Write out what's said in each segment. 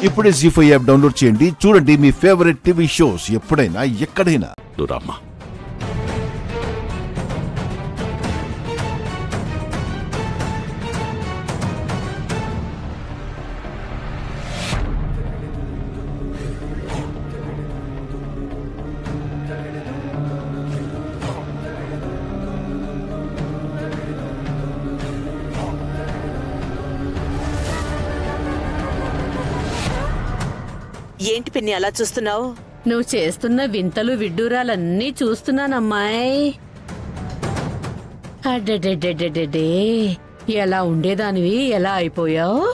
ఇప్పుడే జీ5 app download చేయండి. చూడండి మీ ఫేవరెట్ టీవీ షోస్ ఎప్పుడైనా ఎక్కడైనా. రామ్మా. ఏంటి పిన్ని అలా చూస్తున్నావు? నువ్వు చేస్తున్న వింతలు విడ్డూరాలన్నీ చూస్తున్నానమ్మాయి. అడ్డెడ్డెడ్డెడ్డెడ్డే, ఎలా ఉండేదానివి ఎలా అయిపోయావు?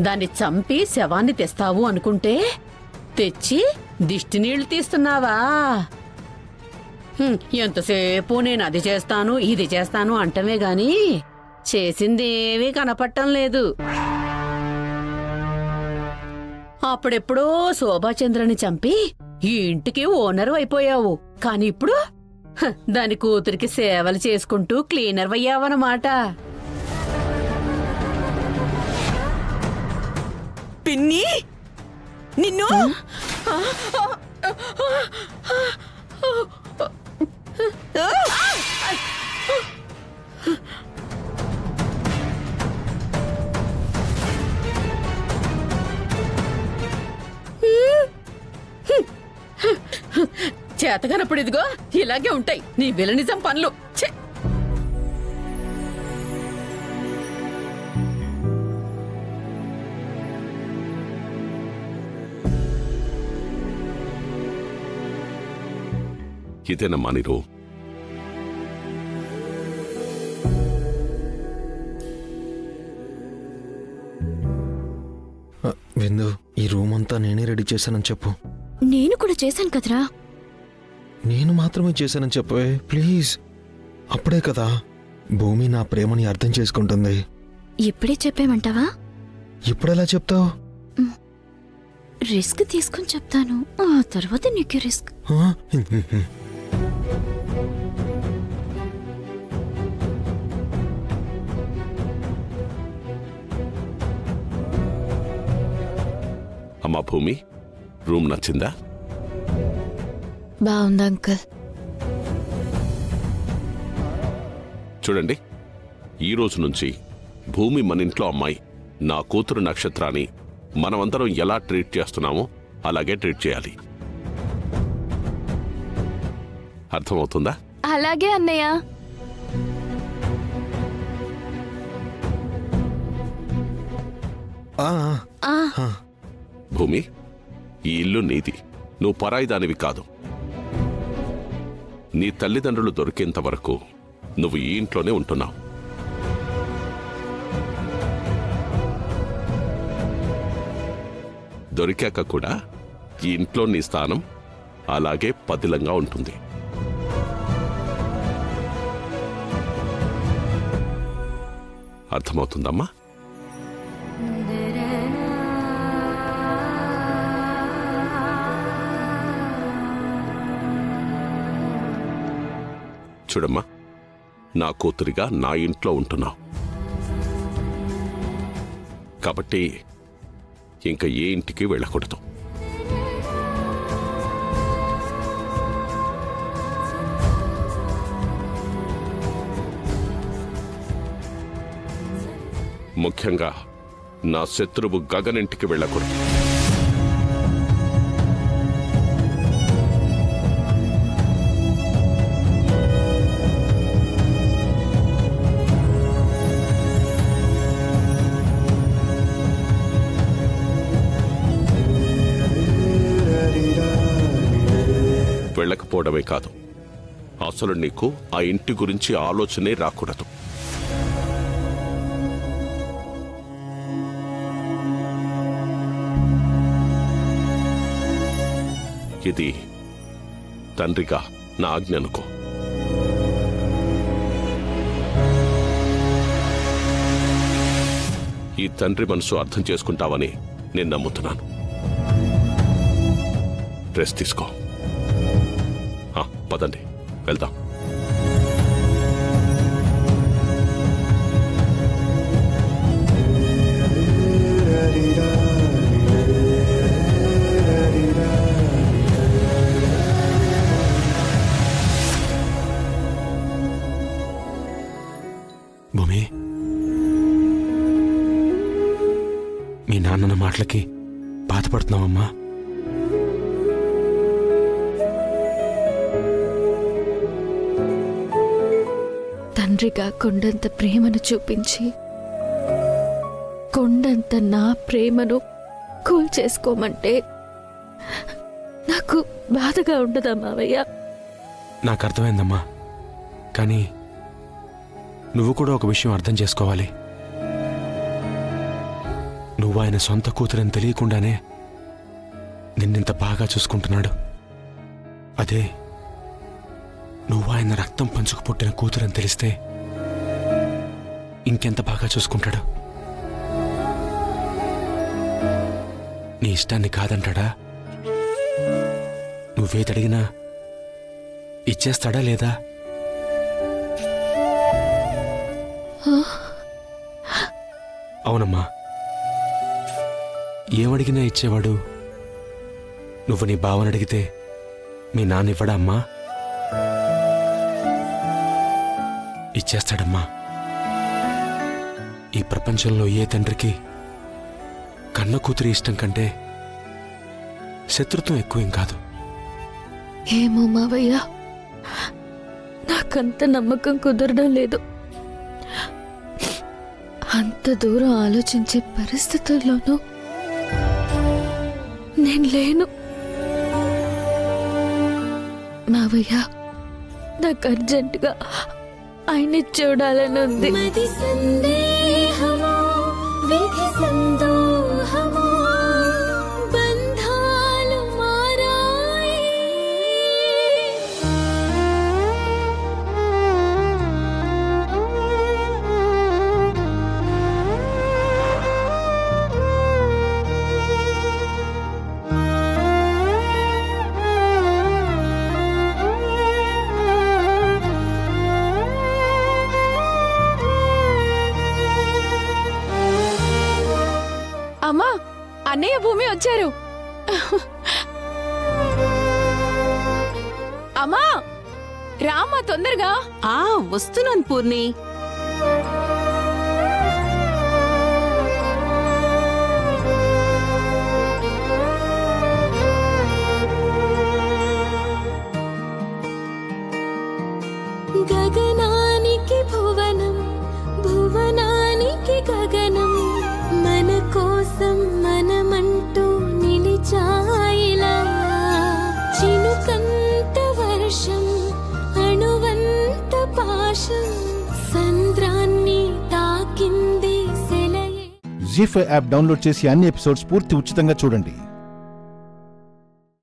దాన్ని చంపి శవాన్ని తెస్తావు అనుకుంటే తెచ్చి దిష్టి నీళ్లు తీస్తున్నావా? ఎంతసేపు నేను అది చేస్తాను ఇది చేస్తాను అంటమే గాని చేసిందేమీ కనపట్టం లేదు. అప్పుడెప్పుడో శోభాచంద్రని చంపి ఈ ఇంటికి ఓనరు అయిపోయావు. కాని ఇప్పుడు దాని కూతురికి సేవలు చేసుకుంటూ క్లీనర్ అయ్యావన్నమాట. పిన్ని నిన్ను చేతగానప్పుడు ఇదిగో ఇలాగే ఉంటాయి నీ విలనిజం పనులు. ఇదేనమ్మా నీరు. విందు, ఈ రూమ్ అంతా నేనే రెడీ చేశానని చెప్పు. నేను కూడా చేశాను కదరా. నేను మాత్రమే చేశానని చెప్పవే ప్లీజ్. అప్పుడే కదా భూమి నా ప్రేమని అర్థం చేసుకుంటుంది. ఇప్పుడే చెప్పేమంటావా? ఇప్పుడెలా చెప్తావు? రిస్క్ తీసుకుని చెప్తాను, ఆ తర్వాత నీకు రిస్క్. అమ్మా భూమి, రూమ్ నచ్చిందా? బాగుంది అంకుల్. చూడండి, ఈ రోజు నుంచి భూమి మన ఇంట్లో అమ్మాయి. నా కూతురు నక్షత్రాన్ని మనమందరం ఎలా ట్రీట్ చేస్తున్నామో అలాగే ట్రీట్ చేయాలి. అర్థమవుతుందా? అలాగే అన్నయ్య. భూమి, ఈ ఇల్లు నీది, నువ్వు పరాయిదానివి కాదు. నీ తల్లిదండ్రులు దొరికేంత వరకు నువ్వు ఈ ఇంట్లోనే ఉంటున్నావు. దొరికాక కూడా ఈ ఇంట్లో నీ స్థానం అలాగే పదిలంగా ఉంటుంది. అర్థమవుతుందమ్మా? చూడమ్మా, నా కూతురిగా నా ఇంట్లో ఉంటున్నావు కాబట్టి ఇంకా ఏ ఇంటికి వెళ్ళకూడదు. ముఖ్యంగా నా శత్రువు గగన్ ఇంటికి వెళ్ళకూడదు. వెళ్ళకపోవడమే కాదు, అసలు నీకు ఆ ఇంటి గురించి ఆలోచనే రాకూడదు. ఇది తండ్రిగా నా ఆజ్ఞ అనుకో. ఈ తండ్రి మనసు అర్థం చేసుకుంటావని నేను నమ్ముతున్నాను. రెస్ట్ తీసుకో. పదండి, వెళ్దాం. మీ నాన్న మాటలకి బాధపడుతున్నావమ్మా? తండ్రిగా కొండంత ప్రేమను చూపించి కొండంత నా ప్రేమను కూల్చేసుకోమంటే నాకు బాధగా ఉండదా మావయ్య? నాకు అర్థమైందమ్మా, కానీ నువ్వు కూడా ఒక విషయం అర్థం చేసుకోవాలి. నువ్వు ఆయన సొంత కూతురని తెలియకుండానే నిన్నింత బాగా చూసుకుంటున్నాడు. అదే నువ్వు ఆయన రక్తం పంచుకు పుట్టిన కూతురని తెలిస్తే ఇంకెంత బాగా చూసుకుంటాడు. నీ ఇష్టాన్ని కాదంటాడా? నువ్వేదడిగినా ఇచ్చేస్తాడా లేదా? అవునమ్మా, ఏమడిగినా ఇచ్చేవాడు. నువ్వు నీ బావని అడిగితే మీ నాన్న ఇవ్వడా అమ్మా? ఇచ్చేస్తాడమ్మా. ఈ ప్రపంచంలో ఏ తండ్రికి కన్న కూతురి ఇష్టం కంటే శత్రుత్వం ఎక్కువేం కాదు. ఏమో మావయ్య, నాకంత నమ్మకం కుదరడం లేదు. అంత దూరం ఆలోచించే పరిస్థితుల్లోనూ నేను లేను. మావయ్య, నాకు అర్జెంటుగా ఆయన్ని చూడాలని ఉంది. అమ్మా, అన్నయ్య భూమి వచ్చారు. అమ్మా రామ్మా, తొందరగా. వస్తున్నాను పూర్ణి. గగనానికి భువనం, భువనానికి గగనం, మన కోసం మనమంటూ నిలిచాయిలా. చినుకంత వర్షం, అణువంత పాశం, సంద్రాన్ని తాకింది సెలయే. జీ5 యాప్ డౌన్లోడ్ చేసి అన్ని ఎపిసోడ్స్ పూర్తి ఉచితంగా చూడండి.